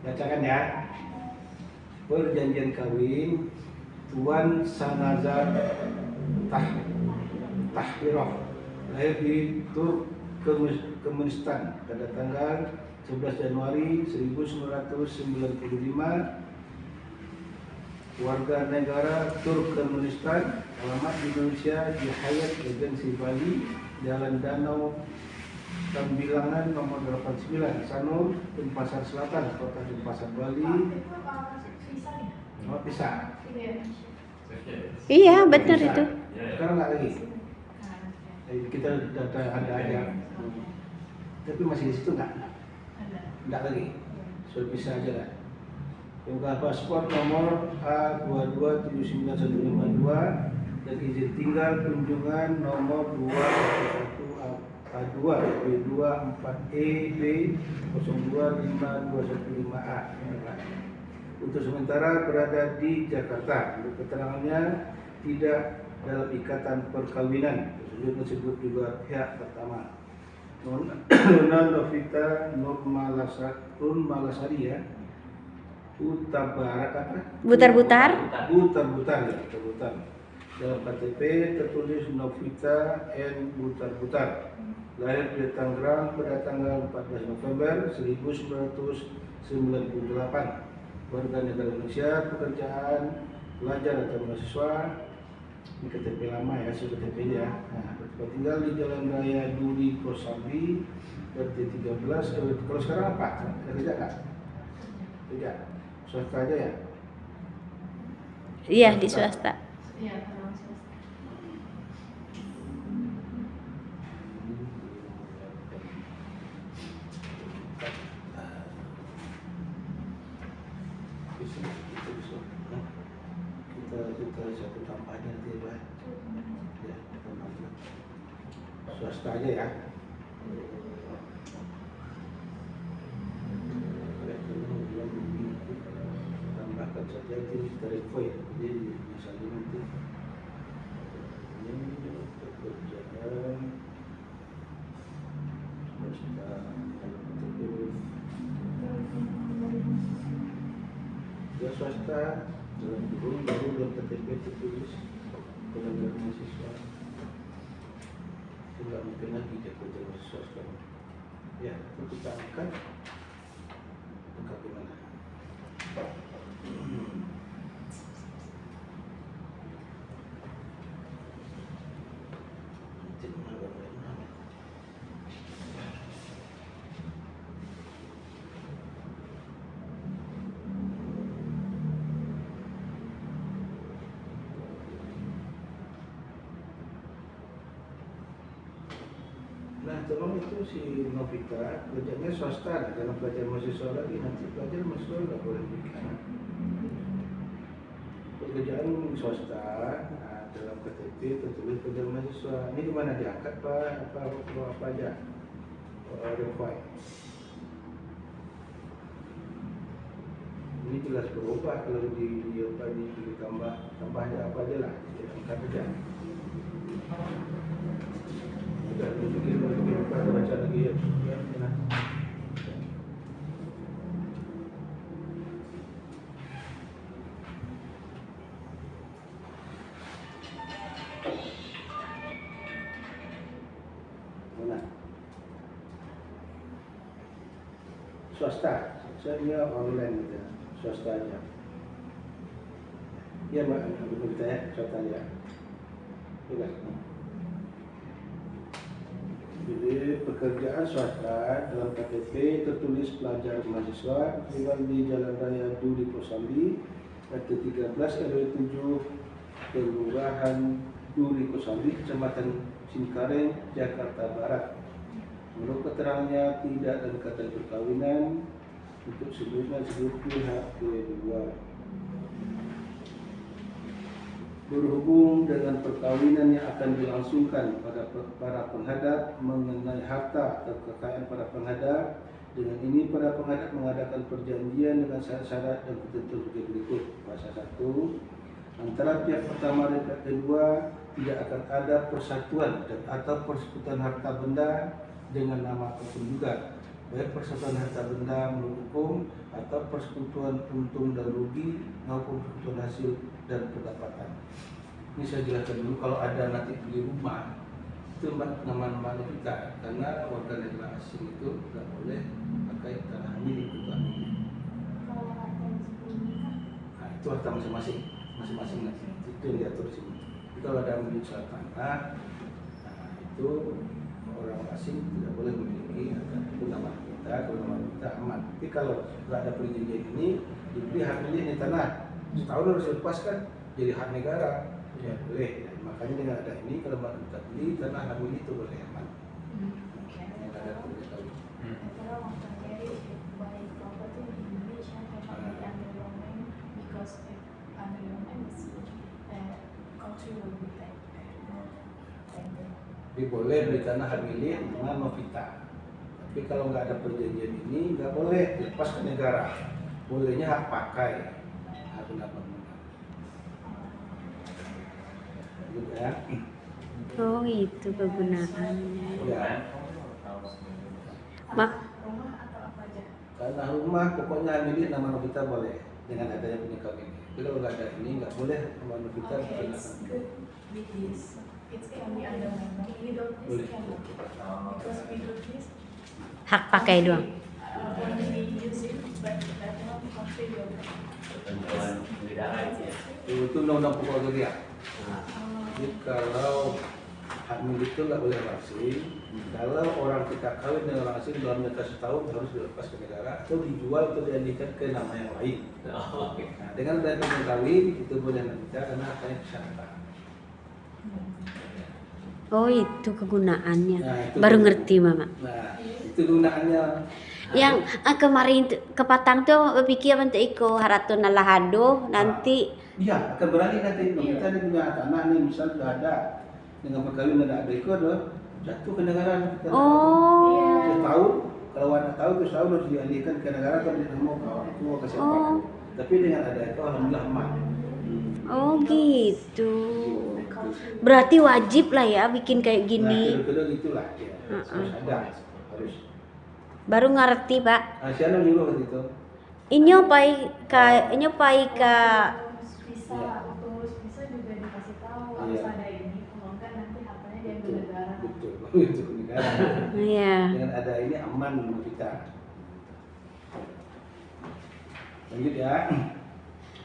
Bacakan ya. Perjanjian kawin Tuan Sanazar Tahirov lahir di Turkmenistan pada tanggal 11 Januari 1995, warga negara Turkmenistan, alamat di Indonesia di Hyatt Regency Bali, Jalan Danau Tambilangan nomor 89, Sanur, Denpasar Selatan, Kota Denpasar, Bali. Oh, bisa. Iya, benar Bisa. itu. Sekarang nggak lagi. Kita data ada aja. Tapi masih di situ nggak lagi. Sudah bisa aja lah. Yang paspor nomor A22795152 dan izin tinggal kunjungan nomor 211A2 B24EB 025215A. Untuk sementara berada di Jakarta. Untuk keterangannya tidak dalam ikatan perkawinan. Tersebut juga pihak pertama. Nona Novita Malasari ya. Butar-butar ya, butar-butar. Dalam KTP tertulis Novita N. Butar-butar. Lahir di Tangerang pada tanggal 14 November 1998. Warga negara Indonesia, pekerjaan, pelajar atau mahasiswa. Ini KTP lama ya, KTP ya. Nah, tempat tinggal di Jalan Raya Duri Kosambi, RT 13. Kalau sekarang apa? Kerja nggak? Kerja. Swasta aja ya? Iya, di swasta. Iya, kalau swasta. Kita satu tambahnya nanti ya, ya, swasta aja ya. Tambahkan saja itu tarifo ya, jadi misalnya nanti ini pekerjaan swasta ya, swasta dalam guru baru dalam KTP tertulis pelajar mahasiswa. Tidak mungkin lagi dia kerja mahasiswa sekarang. Ya, itu kita akan buka gimana. Nah, tolong itu si Novita kerjanya swasta, dalam pelajar mahasiswa lagi, nanti pelajar mahasiswa nggak boleh bikin pekerjaan swasta. Nah, dalam KTP tertulis pelajar mahasiswa. Ini di mana diangkat Pak? Apa aja? Refine. Ini jelas berubah kalau ditambah aja apa aja lah, diangkat aja. Udah begini baca lagi ya. Mana? Swasta, saya online gitu, swasta aja. Iya Mbak, kita ya, swasta aja. Juga. Jadi pekerjaan swasta dalam KTP tertulis pelajar mahasiswa, tinggal di Jalan Raya Duri Kosambi, RT 13 RW 7, Kelurahan Duri Kosambi, Kecamatan Cengkareng, Jakarta Barat. Menurut keterangannya tidak ada ikatan perkawinan. Untuk sebelumnya disebut pihak kedua. Berhubung dengan perkawinan yang akan dilangsungkan pada para penghadap mengenai harta atau kekayaan para penghadap, dengan ini para penghadap mengadakan perjanjian dengan syarat-syarat dan ketentuan berikut. Pasal 1, antara pihak pertama dan pihak kedua tidak akan ada persatuan dan atau persekutuan harta benda dengan nama apapun juga, baik persekutuan harta benda menurut hukum atau persekutuan untung dan rugi maupun persekutuan hasil dan pendapatan. Ini saya jelaskan dulu, kalau ada nanti beli rumah itu nama-nama kita, karena warga negara asing itu tidak boleh pakai tanah milik untuk milik. Nah, itu harta masing-masing nanti. Itu yang diatur di sini. Jadi kalau ada milik suatu tanah, nah, itu orang asing tidak boleh memiliki, itu nama kita, kalau nama kita aman. Tapi kalau nggak ada perjanjian ini, dibeli hak milik ini tanah, setahun harus dilepaskan jadi hak negara, ya boleh. Ya, makanya dengan ada ini, kalau kita beli tanah hak milik itu boleh aman. Yang ada perjanjian. Jadi boleh beli tanah hak milik dengan novita. Tapi kalau nggak ada perjanjian ini, nggak boleh lepas ke negara. Bolehnya hak pakai, hak benar-benar. Gitu ya. Oh itu kegunaannya. Ya. Mak Tanah rumah pokoknya hak milik nama novita boleh dengan adanya penyekap ini. Tapi kalau nggak ada ini, nggak boleh nama novita. Boleh. hak pakai doang. Itu undang-undang pokok agraria. Jadi kalau hak milik itu nggak boleh orang asing. Kalau orang kita kawin dengan orang asing dalam jangka setahun harus dilepas ke negara atau dijual atau dialihkan ke nama yang lain. Nah, dengan adanya kawin itu boleh kita karena haknya kesehatan. Oh itu kegunaannya. Nah, itu Baru kegunaannya. ngerti mama. Nah, itu gunaannya. Yang kemarin ke Patang tuh pikir bentuk iko haratun nalahado nanti. Iya, akan beralih nanti. Kalau kita ada punya tanah nih, misal sudah ada dengan perkawinan ada itu ada jatuh ke negara. Oh. Setahun, kalau anak tahu itu setahun harus dialihkan ke negara atau tidak mau kawan itu mau ke siapa. Oh. Tapi dengan ada itu alhamdulillah aman. Oh gitu. Berarti wajib lah ya bikin kayak Nah, gini. kedua-kedua gitulah ya. Harus ada, harus. Baru ngerti pak. Nah, siapa nyuruh waktu itu? Inyo pai ka Pengurus visa juga dikasih tahu harus Iya. ada ini, kalau enggak nanti hartanya diambil negara. Betul, itu ke negara. Iya. Dengan ada ini aman menurut kita. Lanjut ya.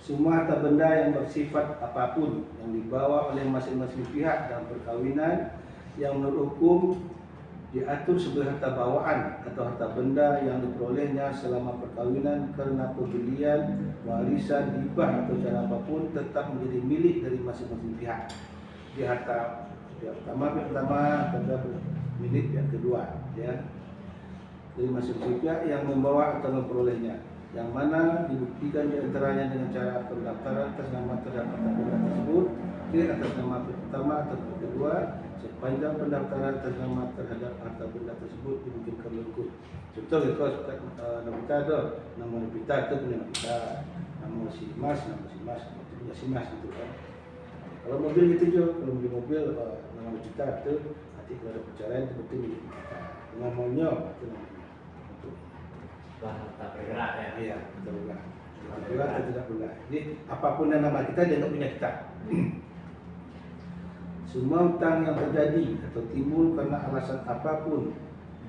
Semua harta benda yang bersifat apapun yang dibawa oleh masing-masing pihak dalam perkawinan yang menurut hukum diatur sebagai harta bawaan atau harta benda yang diperolehnya selama perkawinan karena pembelian, warisan, hibah atau cara apapun tetap menjadi milik dari masing-masing pihak. Di harta pihak pertama, harta milik pihak kedua, ya. Dari masing-masing pihak yang membawa atau memperolehnya, yang mana dibuktikan diantaranya dengan cara pendaftaran atas nama terhadap harta benda tersebut, atas nama pertama atau kedua, sepanjang pendaftaran atas nama terhadap harta benda tersebut dimungkinkan berikut. Contoh kalau Novita ada nama Novita itu punya Novita, nama si Mas itu punya si Mas gitu kan. Kalau mobil gitu juga, kalau beli mobil nama Novita itu nanti kalau ada perceraian itu betul milik kita. Dengan maunya itu namanya. Harta bergerak ya. Iya, harta bergerak. Bergerak atau tidak bergerak. Jadi apapun yang nama kita dia tak punya kita. Semua hutang yang terjadi atau timbul karena alasan apapun,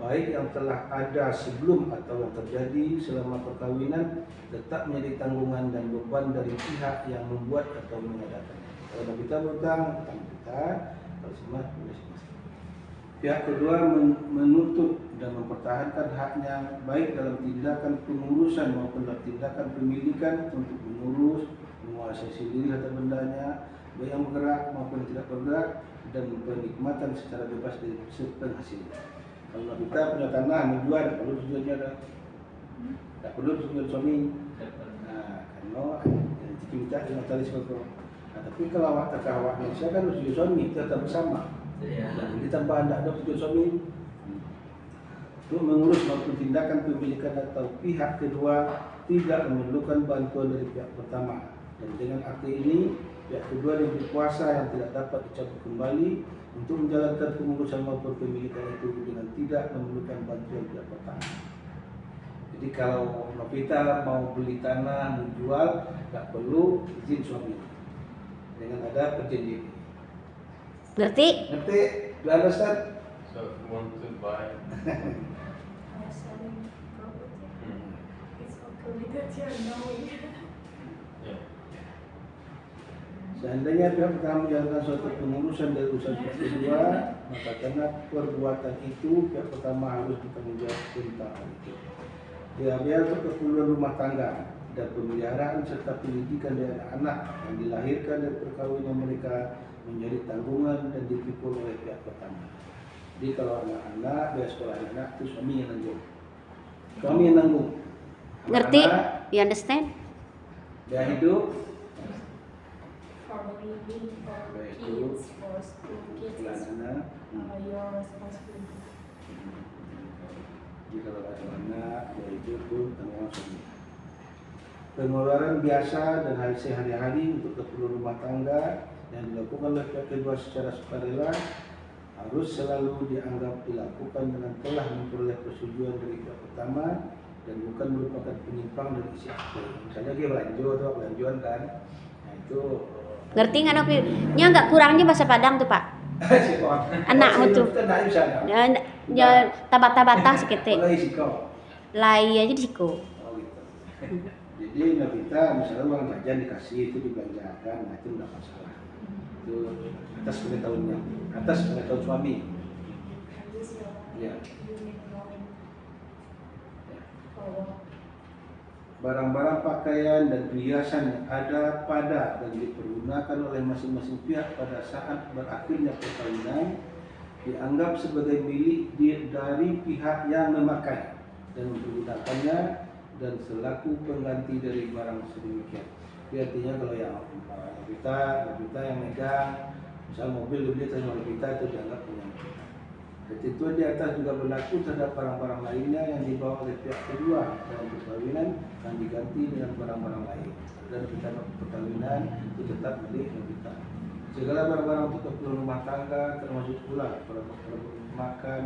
baik yang telah ada sebelum atau yang terjadi selama perkawinan, tetap menjadi tanggungan dan beban dari pihak yang membuat atau mengadakan. Kalau kita berhutang, hutang kita, kalau semua boleh semua. Pihak kedua menuntut dan mempertahankan haknya baik dalam tindakan pengurusan maupun dalam tindakan pemilikan untuk mengurus, menguasai sendiri harta bendanya, baik yang bergerak maupun tidak bergerak, dan penikmatan secara bebas dari penghasilan. Kalau kita punya tanah menjual, perlu tujuannya ada, tak perlu tujuan suami. Nah, karena kita dengan tali seperti. Nah, tapi kalau awak tak awak Malaysia kan tujuan suami tetap bersama. Dan ditambah anda ada tujuan suami untuk mengurus maupun tindakan pemilikan atau pihak kedua tidak memerlukan bantuan dari pihak pertama. Dan dengan arti ini, pihak kedua yang berkuasa yang tidak dapat dicabut kembali untuk menjalankan pengurusan maupun pemilikan itu dengan tidak memerlukan bantuan pihak pertama. Jadi kalau Novita mau beli tanah, mau jual, nggak perlu izin suami. Dengan ada perjanjian. Ngerti? Ngerti? Do you understand? So if you want to buy, Kalau selling property, it's okay that you're knowing. yeah. Seandainya pihak pertama menjalankan suatu pengurusan dari urusan pihak kedua, maka karena perbuatan itu pihak pertama harus bertanggung jawab tentang hal itu. Biaya untuk keperluan rumah tangga dan pemeliharaan serta pendidikan dari anak-anak yang dilahirkan dari perkawinan mereka menjadi tanggungan dan dipikul oleh pihak pertama. Jadi kalau anak-anak, biaya sekolah anak itu suami yang nanggung. Suami yang nanggung. Ngerti? Anak-anak, You understand? biaya hidup, For living, for Baik, kids, for school kids, sekolah it's anak. your responsibility. Jadi kalau ada anak, biaya hidup itu tanggungan suami. Pengeluaran biasa dan hasil sehari-hari untuk keperluan rumah tangga yang dilakukan oleh pihak kedua secara sukarela harus selalu dianggap dilakukan dengan telah memperoleh persetujuan dari pihak pertama dan bukan merupakan penyimpang dari isi akte. Misalnya dia belanja atau belanjuan kan, nah itu Ngerti nggak Novi? Nya nggak kurangnya bahasa Padang tuh Pak. si kawan. Anak Oh, si itu. Novita nggak bisa kan? Ya tabata-tabata sekete. Mulai si kau. Lai aja di siku. Oh gitu. Jadi Novita misalnya uang jajan dikasih itu dibelanjakan, nah itu nggak masalah. Itu atas pengetahuannya, atas pengetahuan suami. Just your Ya. unique knowing Ya. for what. Barang-barang pakaian dan perhiasan yang ada pada dan dipergunakan oleh masing-masing pihak pada saat berakhirnya perkawinan dianggap sebagai milik dari pihak yang memakai dan mempergunakannya dan selaku pengganti dari barang sedemikian. Jadi artinya kalau yang Novita yang megang, misal mobil dibeli atas Novita itu dianggap punya Novita. Ketentuan di atas juga berlaku terhadap barang-barang lainnya yang dibawa oleh pihak kedua dalam perkawinan yang diganti dengan barang-barang lain. Dan kita perkawinan itu tetap milik Novita. Segala barang-barang untuk keperluan rumah tangga termasuk pula perabot makan,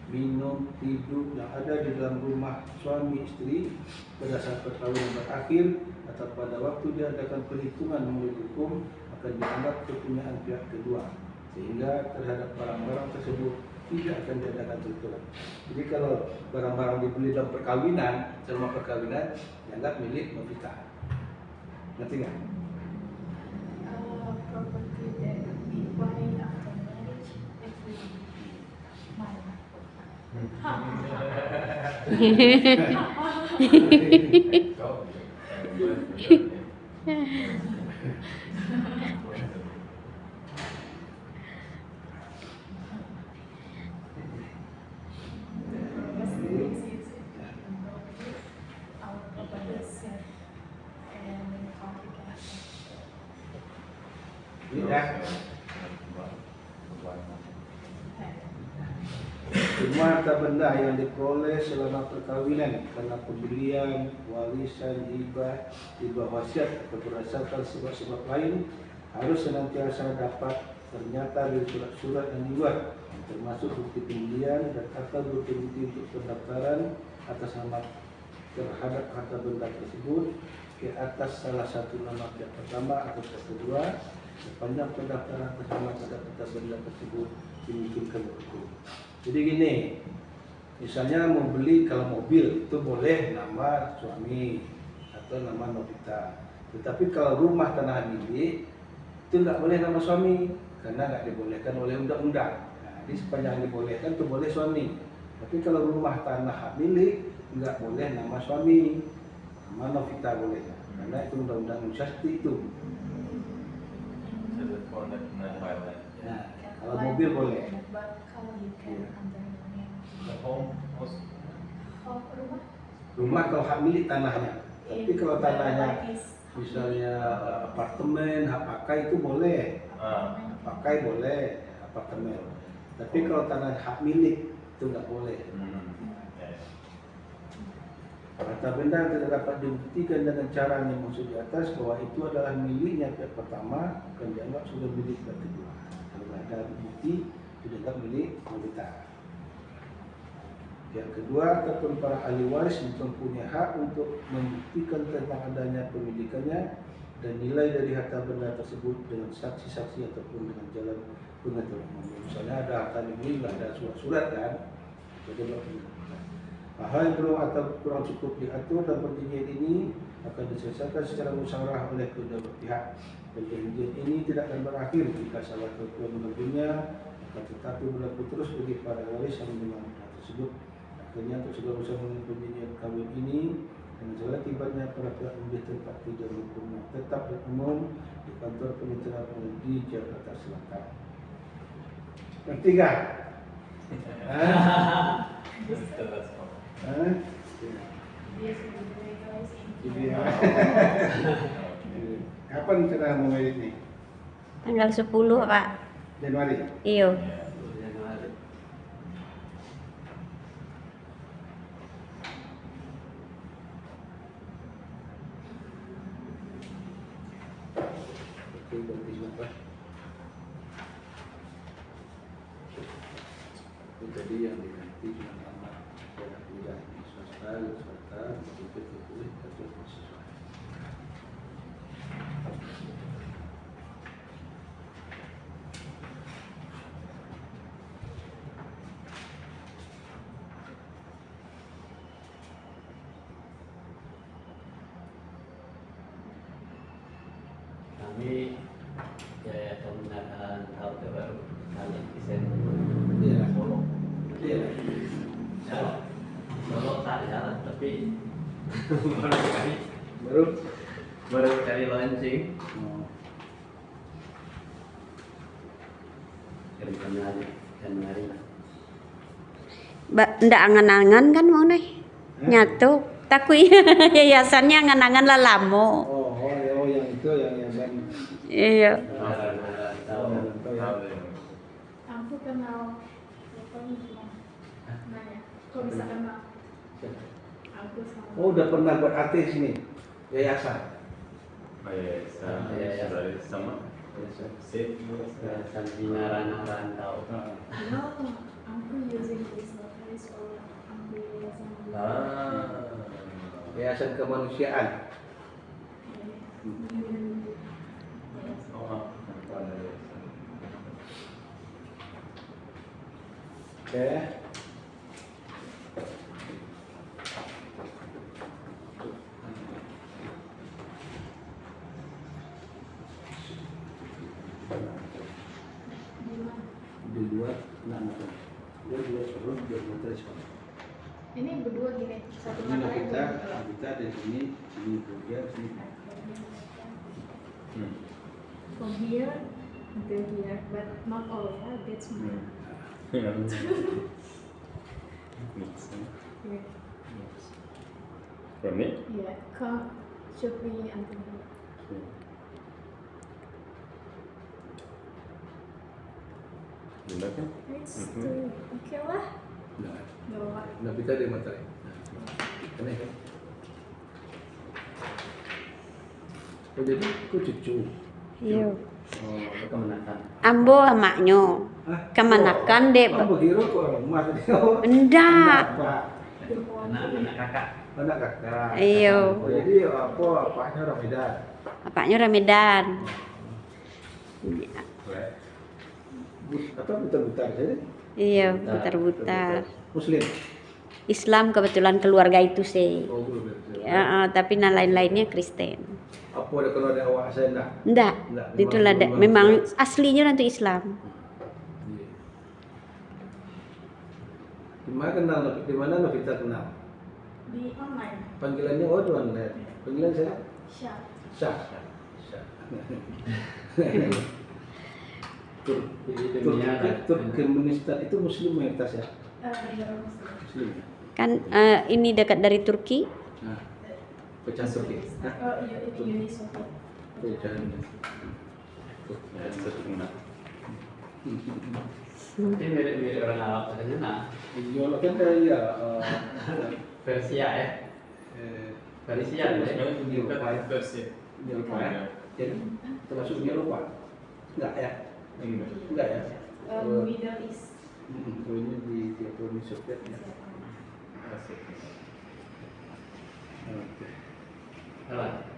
minum, tidur yang ada di dalam rumah suami istri pada saat perkawinan berakhir atau pada waktu diadakan perhitungan menurut hukum akan dianggap kepunyaan pihak kedua sehingga terhadap barang-barang tersebut tidak akan diadakan tertutup. Jadi kalau barang-barang dibeli dalam perkawinan, selama perkawinan dianggap milik Novita. Ngerti nggak? Property that we buy after marriage, if we mine. Our property is safe and complicated. Ya. Semua harta benda yang diperoleh selama perkawinan karena pembelian, warisan, hibah wasiat atau berdasarkan sebab-sebab lain harus senantiasa dapat ternyata dari surat-surat yang dibuat termasuk bukti pembelian dan atau bukti-bukti untuk pendaftaran atas nama terhadap harta benda tersebut ke atas salah satu nama pihak pertama atau pihak kedua sepanjang pendaftaran atas nama terhadap harta benda tersebut dimungkinkan hukum. Jadi gini, misalnya mau beli kalau mobil itu boleh nama suami atau nama Novita. Tetapi kalau rumah tanah milik itu nggak boleh nama suami karena nggak dibolehkan oleh undang-undang. Nah, jadi sepanjang dibolehkan itu boleh suami. Tapi kalau rumah tanah hak milik nggak boleh nama suami, nama Novita boleh. Karena itu undang-undang seperti itu. Nah, kalau mobil boleh. But kalau you can under your name. The home was Oh, rumah? Rumah kalau hak milik tanahnya. Tapi kalau tanahnya is misalnya apartemen, hak pakai itu boleh. Hak pakai boleh, apartemen. Tapi kalau tanah hak milik itu nggak boleh. Harta benda yang tidak dapat dibuktikan dengan cara yang dimaksud di atas bahwa itu adalah miliknya pihak pertama akan dianggap sudah milik pihak kedua. Kalau ada bukti itu dianggap milik Novita. Pihak kedua ataupun para ahli waris mempunyai hak untuk membuktikan tentang adanya pemilikannya dan nilai dari harta benda tersebut dengan saksi-saksi ataupun dengan jalan pengetahuan umum. Misalnya ada harta ini nggak ada surat-surat kan, jadi hal yang belum atau kurang cukup diatur dalam perjanjian ini akan diselesaikan secara musyawarah oleh kedua belah pihak. Perjanjian ini tidak akan berakhir jika salah satu mengambilnya, akan tetapi berlaku terus bagi para waris yang menerima benda tersebut. Akhirnya untuk segala usaha mengenai perjanjian kawin ini dengan segala tibatnya para pihak lebih tempati dan hukum yang tetap dan umum di kantor penitiran di Jakarta Selatan. Ngerti gak? That's all. Dia sudah guys. Jadi kapan kita mau merit nih? Tanggal 10 Pak. Januari. Iyo. Oke, berarti siapa? Itu tadi yang diganti cuma nama dan tidak swasta, itu tertulis atau mahasiswa. Kami Yayasan Pembinaan Halte Baru kali Isen Iya. Solo. Iya. Solo tak jalan tapi Baru. baru kali launching. Rencananya Januari. Ndak angan-angan kan mau nih. Nyatu. Takui yayasannya angan-angan lah lamo. Oh, yang itu yang Iya. Aku kenal pokoknya cuma nanya. Kok bisa kenal? Aku sama. Oh, udah pernah buat AT sini. Yayasan. Oh iya, sudah sama. Sip. Yayasan Bina Rantau. No, aku using this notaris or ambil yayasan. Yayasan Kemanusiaan. Oh, Oke. Di luar, Ini berdua gini, satu ini mata kita dari sini kemudian sini. from here until here, but not all ya, that's mine. Yeah. From it? Yeah, come should be until here. Gila kan? It's too okay lah. Nah, No, nah kita di materai. Ini kan. Oh, jadi aku cucu. Iya. Oh, Kemenangan. Ambo amaknyo. ah, Kemanakan dek. Kamu kira kok rumah tadi? Enggak. Anak kakak. Anak kakak. Iya. Oh, jadi apa? Apanya orang Medan? Apaknya Ramadan. Apa butar-butar jadi? Iya, butar-butar. Muslim. Islam kebetulan keluarga itu sih. Oh, belum. Ya, tapi nah lain-lainnya Kristen. Apa ada kalau ada awak saya enggak? Enggak. Enggak, Itulah memang aslinya nanti Islam. Iya. Di mana kenal? Di mana Novita kenal? di online. Panggilannya oh tuan net. Panggilan saya Syah. Syah. Syah. Turkmenistan itu Muslim mayoritas ya? Negara Muslim. Muslim. Kan ini dekat dari Turki. Nah, pecahan Turki. Nah, Oh iya, itu Uni Soviet. pecahan. Ya, setengah. Ini mirip-mirip orang Arab katanya. Nah, Iya, kan ya. Persia ya. Persia ya. Bukan versi. Eropa ya. Jadi termasuk Eropa? Enggak ya? Enggak ya? Middle East. Ini di Uni Soviet ya. kasih. Oke. Apa?